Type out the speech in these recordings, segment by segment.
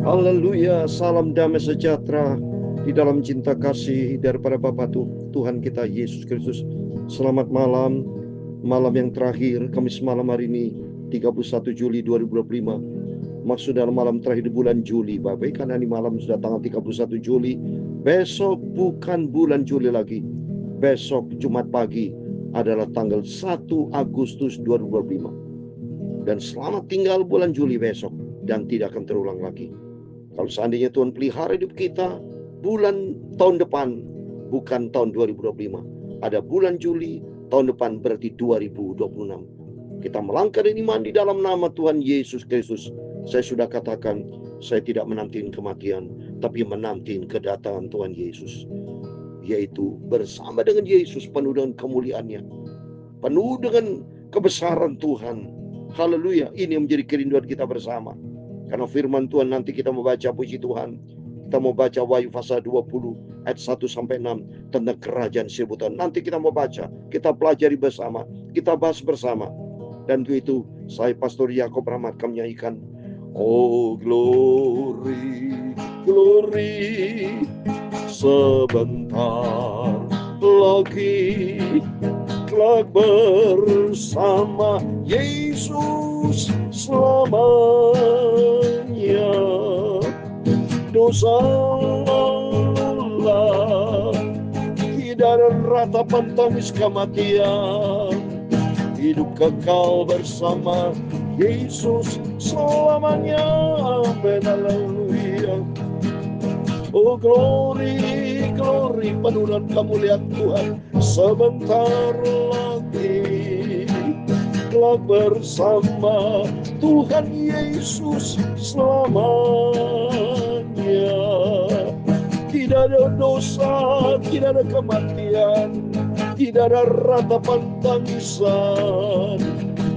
Haleluya, salam damai sejahtera di dalam cinta kasih daripada Bapa Tuhan kita Yesus Kristus. Selamat malam, malam yang terakhir, Kamis malam hari ini 31 Juli 2025. Maksud dalam malam terakhir di bulan Juli, Bapak, karena ini malam sudah tanggal 31 Juli. Besok bukan bulan Juli lagi. Besok Jumat pagi adalah tanggal 1 Agustus 2025. Dan selamat tinggal bulan Juli besok dan tidak akan terulang lagi. Kalau seandainya Tuhan pelihara hidup kita, bulan tahun depan bukan tahun 2025. Ada bulan Juli, tahun depan berarti 2026. Kita melangkah dan iman di dalam nama Tuhan Yesus Kristus. Saya sudah katakan, saya tidak menanti kematian, tapi menanti kedatangan Tuhan Yesus. Yaitu bersama dengan Yesus, penuh dengan kemuliaannya, penuh dengan kebesaran Tuhan. Haleluya, ini yang menjadi kerinduan kita bersama. Karena firman Tuhan nanti kita membaca puji Tuhan. Kita mau baca Wahyu pasal 20 ayat 1-6 tentang kerajaan sebutan. Nanti kita mau baca, kita pelajari bersama, kita bahas bersama. Dan itu saya Pastor Yakob Rahmat akan menyanyikan Oh glory, glory, sebentar lagi kelak bersama Yesus selamanya. Dosa lelah, tidak ada ratapan tangis kematian, hidup kekal bersama Yesus selamanya. Amin, haleluya. Oh glory, glory, penuh dengan kemuliaan Tuhan. Sebentar lagi kelak bersama Tuhan Yesus selamanya. Tidak ada dosa, tidak ada kematian, tidak ada ratapan tangisan,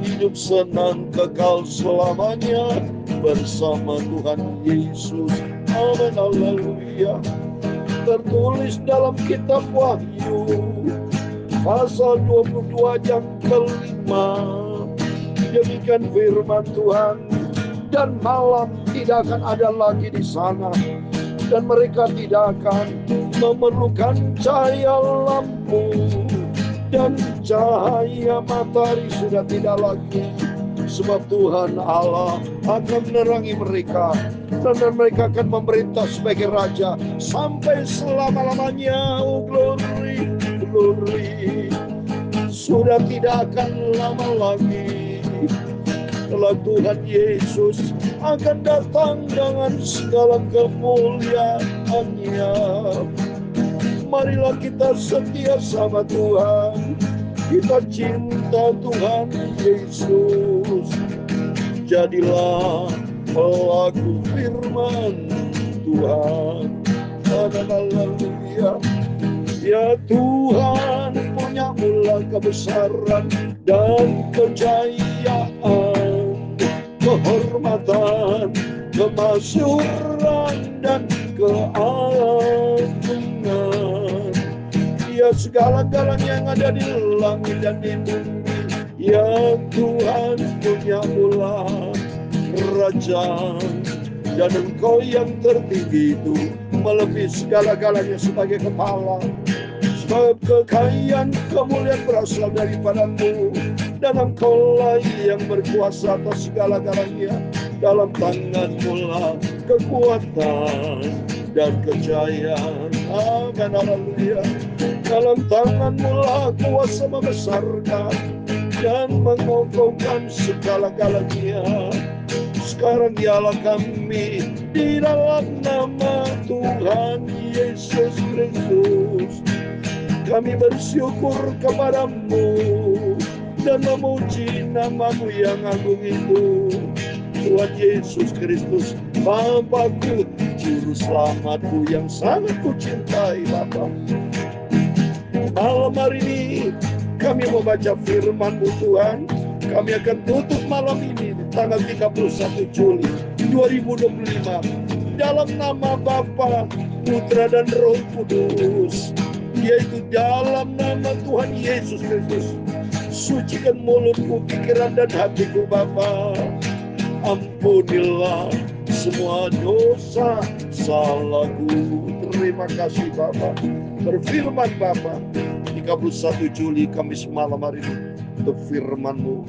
hidup senang kekal selamanya bersama Tuhan Yesus. Amin, haleluya. Tertulis dalam kitab Wahyu pasal 22 yang kelima. Demikian firman Tuhan, dan malam tidak akan ada lagi di sana, dan mereka tidak akan memerlukan cahaya lampu, dan cahaya matahari sudah tidak lagi, sebab Tuhan Allah akan menerangi mereka, dan mereka akan memerintah sebagai raja sampai selama-lamanya. Oh glory, glory. Sudah tidak akan lama lagi kelak Tuhan Yesus akan datang dengan segala kemuliaannya. Marilah kita setia sama Tuhan, kita cinta Tuhan Yesus. Jadilah pelaku firman Tuhan. Haleluya. Ya Tuhan, punya mula kebesaran dan kejayaan, kehormatan, kemasyhuran dan keagungan. Ya segala-galanya yang ada di langit dan di bumi, ya Tuhan punya mula kerajaan, dan Engkau yang tertinggi itu melebihi segala-galanya sebagai kepala. Sebab kekayaan kemuliaan berasal daripadamu, dan Engkaulah yang berkuasa atas segala-galanya. Dalam tanganmu lah kekuatan dan kejayaan. Amin, haleluya. Dalam tanganmu lah kuasa membesarkan dan mengokohkan segala-galanya. Sekarang dialah kami di dalam nama Tuhan Yesus Kristus. Kami bersyukur kepadamu dan memuji nama-Mu yang agung itu. Tuhan Yesus Kristus, Bapakku, Juru Selamatku yang sangat kucintai Bapa. Malam hari ini kami membaca firman-Mu Tuhan. Kami akan tutup malam ini tanggal 31 Juli 2025 dalam nama Bapa, Putra dan Roh Kudus, yaitu dalam nama Tuhan Yesus Kristus. Sucikan mulutku, pikiran dan hatiku Bapa. Ampunilah semua dosa salahku. Terima kasih Bapa. Berfirman Bapa, 31 Juli Kamis malam hari ini untuk firman-Mu.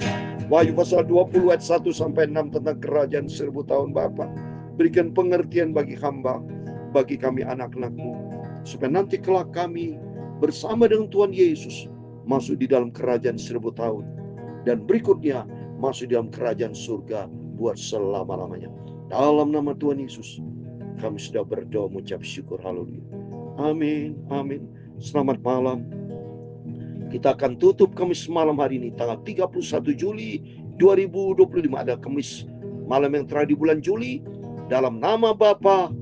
Wahyu pasal 20 ayat 1 sampai 6 tentang kerajaan 1000 tahun Bapa. Berikan pengertian bagi hamba, bagi kami anak-anak-Mu, supaya nanti kelak kami bersama dengan Tuhan Yesus masuk di dalam kerajaan 1000 tahun. Dan berikutnya masuk di dalam kerajaan surga buat selama-lamanya. Dalam nama Tuhan Yesus kami sudah berdoa mengucap syukur. Haleluya. Amin. Amin. Selamat malam. Kita akan tutup Kamis malam hari ini tanggal 31 Juli 2025. Ada Kamis malam yang terakhir di bulan Juli. Dalam nama Bapa,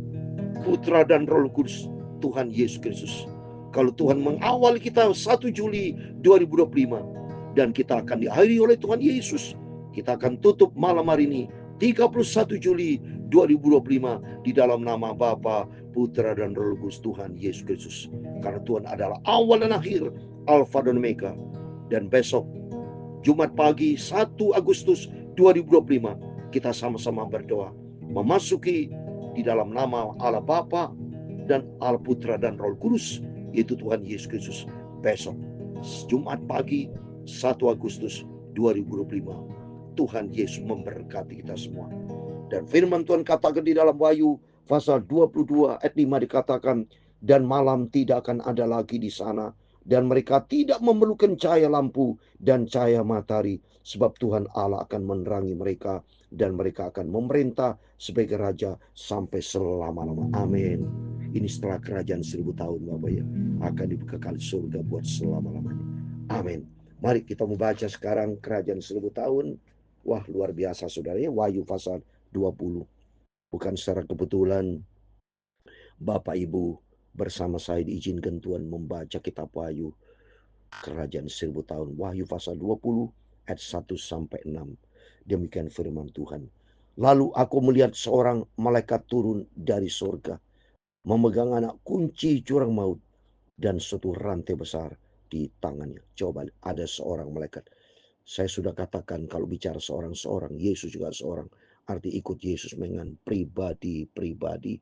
Putra dan Roh Kudus, Tuhan Yesus Kristus. Kalau Tuhan mengawali kita 1 Juli 2025 dan kita akan diakhiri oleh Tuhan Yesus, kita akan tutup malam hari ini 31 Juli 2025 di dalam nama Bapa, Putra dan Roh Kudus, Tuhan Yesus Kristus. Karena Tuhan adalah awal dan akhir, Alfa dan Omega. Dan besok Jumat pagi 1 Agustus 2025 kita sama-sama berdoa memasuki di dalam nama Allah Bapa dan Allah Putra dan Roh Kudus, yaitu Tuhan Yesus Kristus. Besok Jumat pagi 1 Agustus 2025. Tuhan Yesus memberkati kita semua. Dan firman Tuhan katakan di dalam Wahyu pasal 22 ayat 5 dikatakan, dan malam tidak akan ada lagi di sana, dan mereka tidak memerlukan cahaya lampu dan cahaya matahari, sebab Tuhan Allah akan menerangi mereka, dan mereka akan memerintah sebagai raja sampai selama-lama. Amin. Ini setelah kerajaan 1000 tahun Bapak ya, akan dibekali surga buat selama-lamanya. Amin. Mari kita membaca sekarang kerajaan 1000 tahun. Wah, luar biasa saudara ya, Wahyu pasal 20. Bukan secara kebetulan Bapak Ibu bersama saya diizinkan Tuhan membaca kitab Wahyu kerajaan 1000 tahun. Wahyu pasal 20 ayat 1 sampai 6. Demikian firman Tuhan. Lalu aku melihat seorang malaikat turun dari surga, memegang anak kunci jurang maut dan suatu rantai besar di tangannya. Coba ada seorang malaikat. Saya sudah katakan kalau bicara seorang-seorang, Yesus juga seorang. Arti ikut Yesus dengan pribadi-pribadi.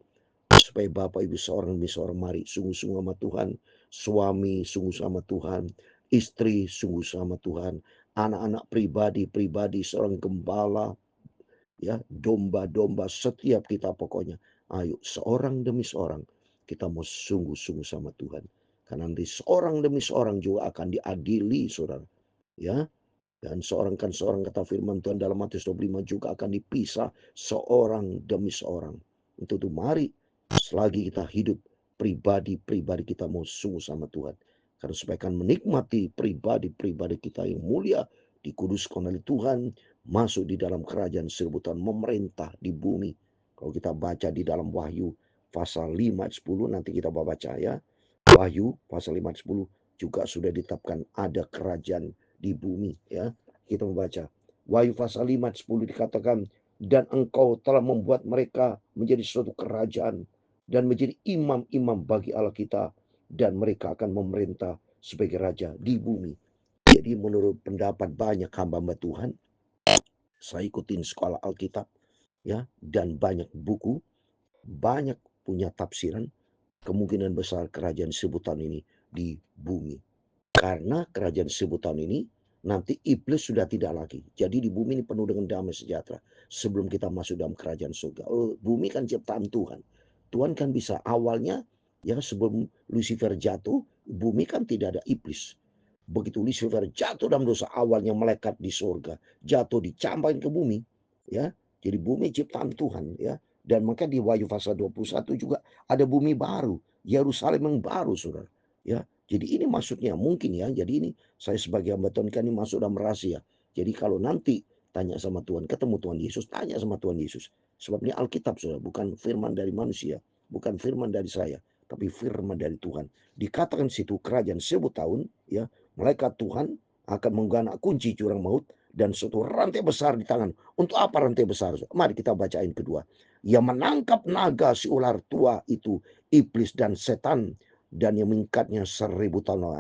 Supaya Bapak Ibu seorang demi seorang mari sungguh-sungguh sama Tuhan. Suami sungguh sama Tuhan. Istri sungguh sama Tuhan. Anak-anak pribadi-pribadi, seorang gembala, ya, domba-domba, setiap kita pokoknya. Ayo seorang demi seorang kita mau sungguh-sungguh sama Tuhan. Karena nanti seorang demi seorang juga akan diadili saudara. Ya. Dan seorang kata firman Tuhan dalam Matius 25 juga akan dipisah seorang demi seorang. Itu tuh mari selagi kita hidup pribadi-pribadi kita mau sungguh sama Tuhan. Karena supaya akan menikmati pribadi-pribadi kita yang mulia, dikuduskan oleh Tuhan, masuk di dalam kerajaan 1000 tahun, memerintah di bumi. Kalau kita baca di dalam Wahyu pasal 5 ayat 10, nanti kita baca ya. Wahyu pasal 5 ayat 10 juga sudah ditetapkan ada kerajaan di bumi ya. Kita membaca Wahyu pasal 5 ayat 10 dikatakan, dan engkau telah membuat mereka menjadi suatu kerajaan dan menjadi imam-imam bagi Allah kita, dan mereka akan memerintah sebagai raja di bumi. Jadi menurut pendapat banyak hamba Tuhan, saya ikutin sekolah Alkitab ya, dan banyak buku, banyak punya tafsiran, kemungkinan besar kerajaan 1000 tahun ini di bumi. Karena kerajaan 1000 tahun ini nanti iblis sudah tidak lagi. Jadi di bumi ini penuh dengan damai sejahtera sebelum kita masuk dalam kerajaan surga. Oh, bumi kan ciptaan Tuhan. Tuhan kan bisa awalnya ya, sebelum Lucifer jatuh, bumi kan tidak ada iblis. Begitu Lucifer jatuh dalam dosa, awalnya malaikat di surga jatuh dicampain ke bumi ya. Jadi bumi ciptaan Tuhan ya. Dan maka di Wahyu pasal 21 juga ada bumi baru, Yerusalem yang baru saudara ya. Jadi ini maksudnya mungkin ya. Jadi ini saya sebagai hamba Tuhan kan ini masuk dalam rahasia. Jadi kalau nanti tanya sama Tuhan, ketemu Tuhan Yesus, tanya sama Tuhan Yesus. Sebab ini Alkitab saudara, bukan firman dari manusia, bukan firman dari saya, tapi firman dari Tuhan. Dikatakan situ kerajaan 1000 tahun ya, malaikat Tuhan akan mengganak kunci jurang maut dan suatu rantai besar di tangan. Untuk apa rantai besar? Mari kita bacain kedua. Yang menangkap naga si ular tua itu, iblis dan setan, dan yang mengikatnya 1000 tahun.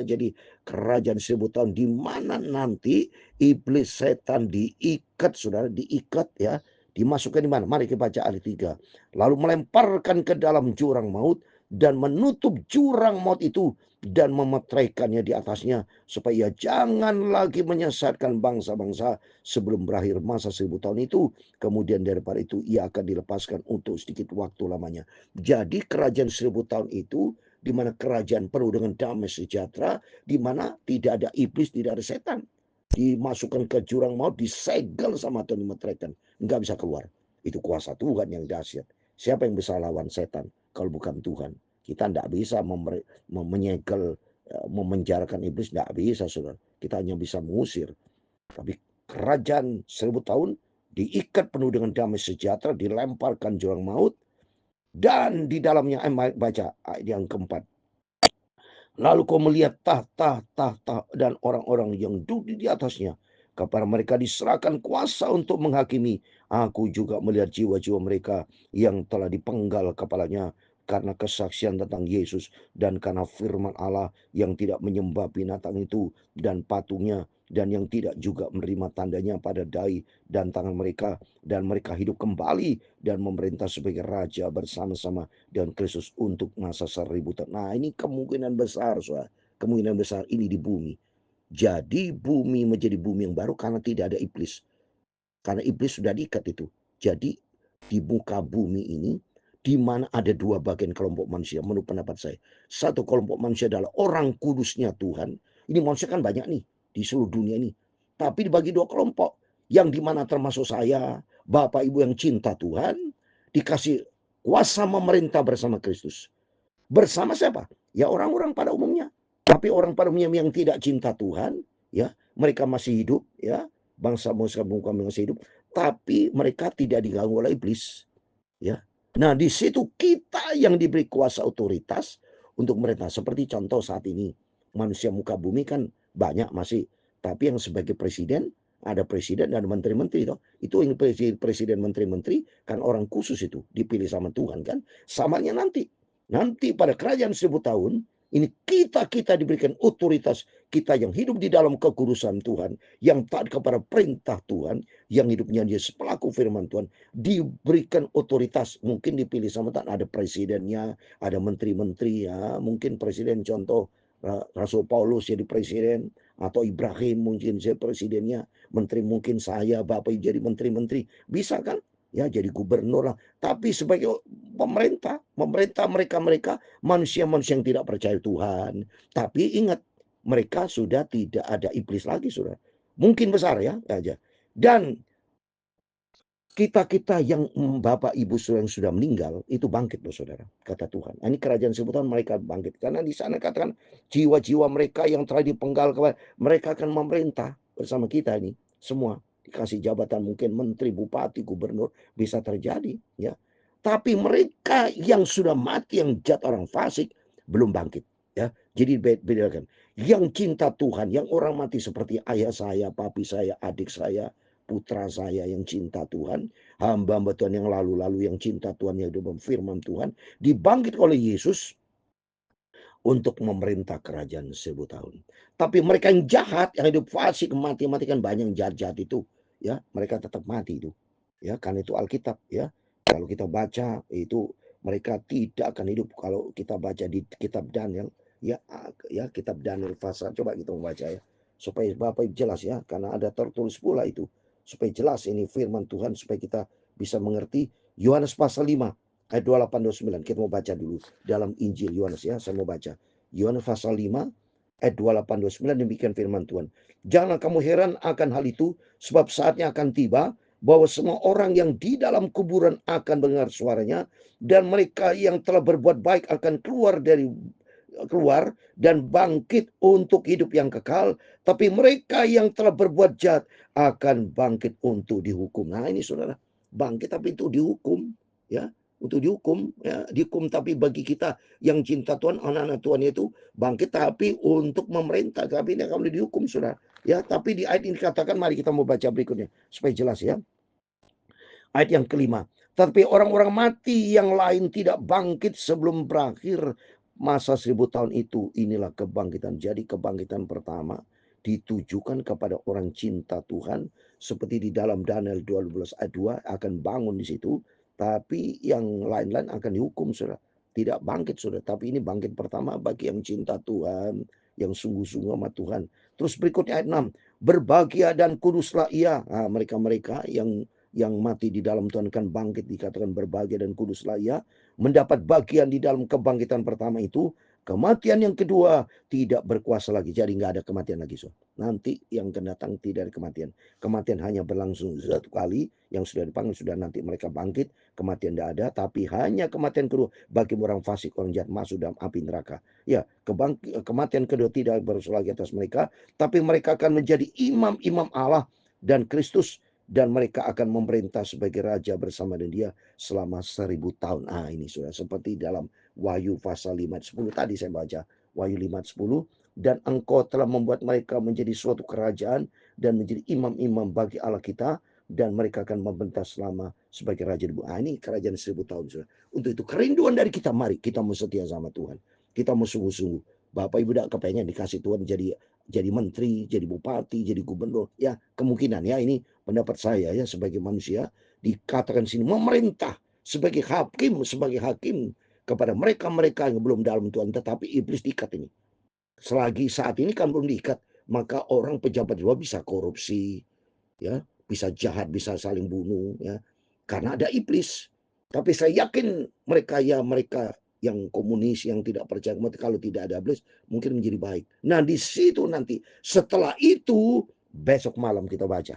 Jadi kerajaan 1000 tahun di mana nanti iblis setan diikat saudara, diikat ya, Dimasukkan di mana? Mari kita baca ayat 3. Lalu melemparkan ke dalam jurang maut dan menutup jurang maut itu dan memetraikannya di atasnya supaya ia jangan lagi menyesatkan bangsa-bangsa sebelum berakhir masa 1000 tahun itu. Kemudian daripada itu ia akan dilepaskan untuk sedikit waktu lamanya. Jadi kerajaan 1000 tahun itu di mana kerajaan penuh dengan damai sejahtera, di mana tidak ada iblis, tidak ada setan. Dimasukkan ke jurang maut, disegel sama Tuhan, dimeteraikan, nggak bisa keluar. Itu kuasa Tuhan yang dahsyat. Siapa yang bisa lawan setan kalau bukan Tuhan? Kita tidak bisa menyegel, memenjarakan iblis, tidak bisa, saudara. Kita hanya bisa mengusir. Tapi kerajaan 1000 tahun diikat penuh dengan damai sejahtera, dilemparkan jurang maut, dan di dalamnya, baca ayat yang keempat. Lalu kau melihat tahta dan orang-orang yang duduk di atasnya. Kepada mereka diserahkan kuasa untuk menghakimi. Aku juga melihat jiwa-jiwa mereka yang telah dipenggal kepalanya karena kesaksian tentang Yesus dan karena firman Allah, yang tidak menyembah binatang itu dan patungnya, dan yang tidak juga menerima tandanya pada dahi dan tangan mereka, dan mereka hidup kembali dan memerintah sebagai raja bersama-sama dengan Kristus untuk masa 1000 tahun. Nah, ini kemungkinan besar, saudara. Kemungkinan besar ini di bumi. Jadi bumi menjadi bumi yang baru karena tidak ada iblis. Karena iblis sudah diikat itu. Jadi di muka bumi ini, di mana ada dua bagian kelompok manusia menurut pendapat saya. Satu kelompok manusia adalah orang kudusnya Tuhan. Ini manusia kan banyak nih di seluruh dunia ini. Tapi dibagi dua kelompok. Yang dimana termasuk saya, Bapak Ibu yang cinta Tuhan, dikasih kuasa memerintah bersama Kristus. Bersama siapa? Ya orang-orang pada umumnya. Tapi orang pada umumnya yang tidak cinta Tuhan, ya, mereka masih hidup, ya, bangsa-bangsa muka masih hidup, tapi mereka tidak diganggu oleh iblis, ya. Nah, di situ kita yang diberi kuasa otoritas untuk merintah. Seperti contoh saat ini, manusia muka bumi kan banyak masih, tapi yang sebagai presiden, ada presiden dan menteri-menteri toh. Itu yang presiden menteri-menteri kan orang khusus itu, dipilih sama Tuhan kan. Samanya nanti pada kerajaan 1000 tahun ini kita diberikan otoritas, kita yang hidup di dalam kekudusan Tuhan, yang taat kepada perintah Tuhan, yang hidupnya dia pelaku firman Tuhan, diberikan otoritas. Mungkin dipilih sama Tuhan, ada presidennya, ada menteri-menteri, ya, mungkin presiden contoh Rasul Paulus jadi presiden, atau Ibrahim mungkin jadi presidennya, menteri mungkin saya, Bapak jadi menteri-menteri, bisa kan? Ya, jadi gubernur lah. Tapi sebagai pemerintah mereka manusia-manusia yang tidak percaya Tuhan. Tapi ingat, mereka sudah tidak ada iblis lagi, saudara. Mungkin besar ya aja. Dan kita yang Bapak Ibu yang sudah meninggal itu bangkit loh, saudara, kata Tuhan. Ini kerajaan sebutan mereka bangkit karena di sana katakan jiwa-jiwa mereka yang telah dipenggal, mereka akan memerintah bersama kita ini semua, dikasih jabatan mungkin menteri, bupati, gubernur, bisa terjadi, ya. Tapi mereka yang sudah mati, yang jahat, orang fasik, belum bangkit, ya. Jadi bedakan yang cinta Tuhan, yang orang mati seperti ayah saya, papi saya, adik saya, putra saya yang cinta Tuhan, hamba-hamba Tuhan yang lalu-lalu yang cinta Tuhan, yang hidup firman Tuhan, dibangkit oleh Yesus untuk memerintah kerajaan 1000 tahun. Tapi mereka yang jahat, yang hidup fasik, mati-mati, kan banyak yang jahat-jahat itu, ya, mereka tetap mati itu. Ya, karena itu Alkitab, ya. Kalau kita baca itu mereka tidak akan hidup. Kalau kita baca di kitab Daniel, ya kitab Daniel pasal, coba kita membaca ya, supaya Bapak Ibu jelas ya, karena ada tertulis pula itu, supaya jelas ini firman Tuhan, supaya kita bisa mengerti. Yohanes pasal 5 ayat 28-29, kita mau baca dulu dalam Injil Yohanes ya, saya mau baca Yohanes pasal 5 ayat 28-29, demikian firman Tuhan. Jangan kamu heran akan hal itu, sebab saatnya akan tiba bahwa semua orang yang di dalam kuburan akan mendengar suaranya, dan mereka yang telah berbuat baik akan keluar dan bangkit untuk hidup yang kekal, tapi mereka yang telah berbuat jahat akan bangkit untuk dihukum. Nah, ini saudara, bangkit tapi itu dihukum, ya, untuk dihukum, ya, dihukum. Tapi bagi kita yang cinta Tuhan, anak-anak Tuhan itu bangkit tapi untuk memerintah, tapi ini akan dihukum, saudara, ya. Tapi di ayat ini dikatakan, mari kita mau baca berikutnya supaya jelas ya. Ayat yang kelima, tapi orang-orang mati yang lain tidak bangkit sebelum berakhir masa 1000 tahun itu. Inilah kebangkitan. Jadi kebangkitan pertama ditujukan kepada orang cinta Tuhan seperti di dalam Daniel 12 ayat 2 akan bangun di situ, tapi yang lain-lain akan dihukum, saudara. Tidak bangkit, saudara, tapi ini bangkit pertama bagi yang cinta Tuhan, yang sungguh-sungguh sama Tuhan. Terus berikutnya ayat 6, berbahagia dan kuduslah ia. Nah, mereka-mereka yang mati di dalam Tuhan kan bangkit, dikatakan berbahagia dan kuduslah ia, mendapat bagian di dalam kebangkitan pertama itu. Kematian yang kedua tidak berkuasa lagi. Jadi nggak ada kematian lagi. So. Nanti yang akan datang tidak ada kematian. Kematian hanya berlangsung satu kali. Yang sudah dipanggil sudah nanti mereka bangkit. Kematian tidak ada. Tapi hanya kematian kedua bagi orang fasik, orang jahat masuk dalam api neraka. Ya, kematian kedua tidak berlangsung lagi atas mereka. Tapi mereka akan menjadi imam-imam Allah dan Kristus. Dan mereka akan memerintah sebagai raja bersama dengan dia selama 1000 tahun. Ah, ini sudah seperti dalam Wahyu pasal 5 ayat 10 tadi saya baca. Wahyu 5 ayat 10. Dan engkau telah membuat mereka menjadi suatu kerajaan dan menjadi imam-imam bagi Allah kita. Dan mereka akan memerintah selama sebagai raja di bumi. Ini kerajaan 1000 tahun. Saudara. Untuk itu kerinduan dari kita, mari kita mau setia sama Tuhan. Kita mau sungguh-sungguh. Bapak Ibu tidak kepengen dikasih Tuhan jadi menteri, jadi bupati, jadi gubernur. Ya kemungkinan ya, ini pendapat saya ya sebagai manusia. Dikatakan sini memerintah sebagai hakim kepada mereka-mereka yang belum dalam Tuhan, tetapi iblis diikat ini. Selagi saat ini kan belum diikat, maka orang pejabat juga bisa korupsi, ya, bisa jahat, bisa saling bunuh, ya, karena ada iblis. Tapi saya yakin mereka yang komunis, yang tidak percaya, kalau tidak ada iblis, mungkin menjadi baik. Nah di situ nanti, setelah itu, besok malam kita baca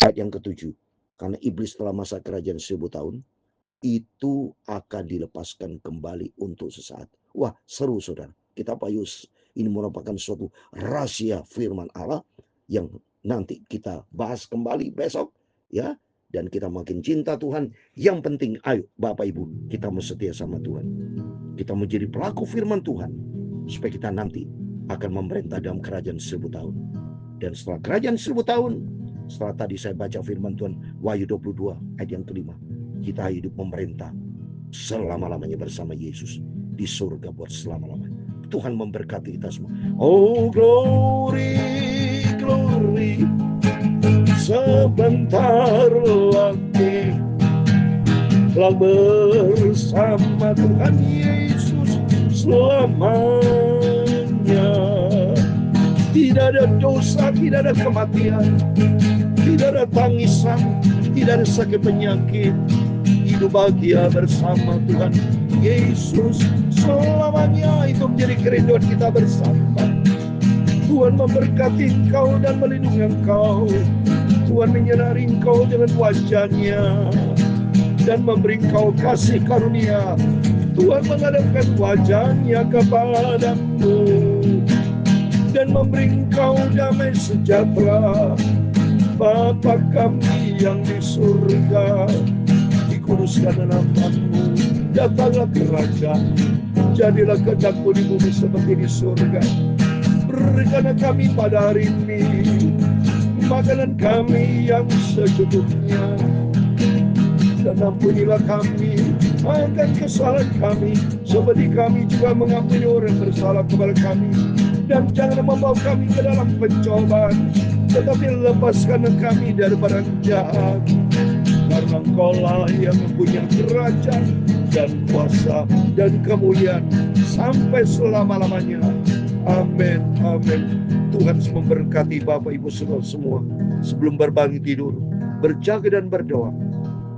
ayat yang ke-7. Karena iblis telah masa kerajaan 1000 tahun, itu akan dilepaskan kembali untuk sesaat. Wah, seru saudara. Kita payus. Ini merupakan suatu rahasia firman Allah yang nanti kita bahas kembali besok, ya. Dan kita makin cinta Tuhan. Yang penting, ayo Bapak Ibu, kita mau setia sama Tuhan. Kita mau jadi pelaku firman Tuhan, supaya kita nanti akan memerintah dalam kerajaan 1000 tahun. Dan setelah kerajaan 1000 tahun, setelah tadi saya baca firman Tuhan, Wahyu 22 ayat yang ke-5, kita hidup memerintah selama-lamanya bersama Yesus di surga buat selama-lamanya. Tuhan memberkati kita semua. Oh glory, glory, sebentar lagi telah bersama Tuhan Yesus selamanya. Tidak ada dosa, tidak ada kematian, tidak ada tangisan, tidak ada sakit penyakit. Hidup bahagia bersama Tuhan Yesus selamanya. Itu menjadi kerinduan kita bersama. Tuhan memberkati engkau dan melindungi engkau. Tuhan menyinari engkau dengan wajah-Nya dan memberi engkau kasih karunia. Tuhan menghadapkan wajah-Nya kepadamu dan memberi engkau damai sejahtera. Bapa kami yang di surga, dikuduskan namamu, datanglah kerajaan, jadilah kehendak-Mu di bumi seperti di surga. Berikanlah kami pada hari ini makanan kami yang secukupnya, dan ampunilah kami akan kesalahan kami, seperti kami juga mengampuni orang yang bersalah kepada kami. Dan jangan membawa kami ke dalam pencobaan, tetapi lepaskan kami daripada yang jahat. Karena Engkaulah yang mempunyai kerajaan dan kuasa dan kemuliaan sampai selama-lamanya. Amin, amin. Tuhan memberkati Bapak Ibu saudara semua. Sebelum berbangun tidur, berjaga dan berdoa,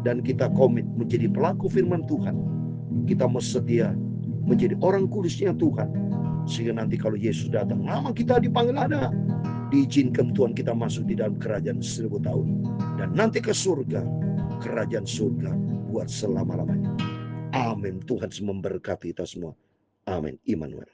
dan kita komit menjadi pelaku firman Tuhan. Kita mau setia menjadi orang kudusnya Tuhan, sehingga nanti kalau Yesus datang, nama kita dipanggil ada. Diizinkan Tuhan kita masuk di dalam kerajaan 1000 tahun. Dan nanti ke surga, kerajaan surga buat selama-lamanya. Amin. Tuhan memberkati kita semua. Amin. Immanuel.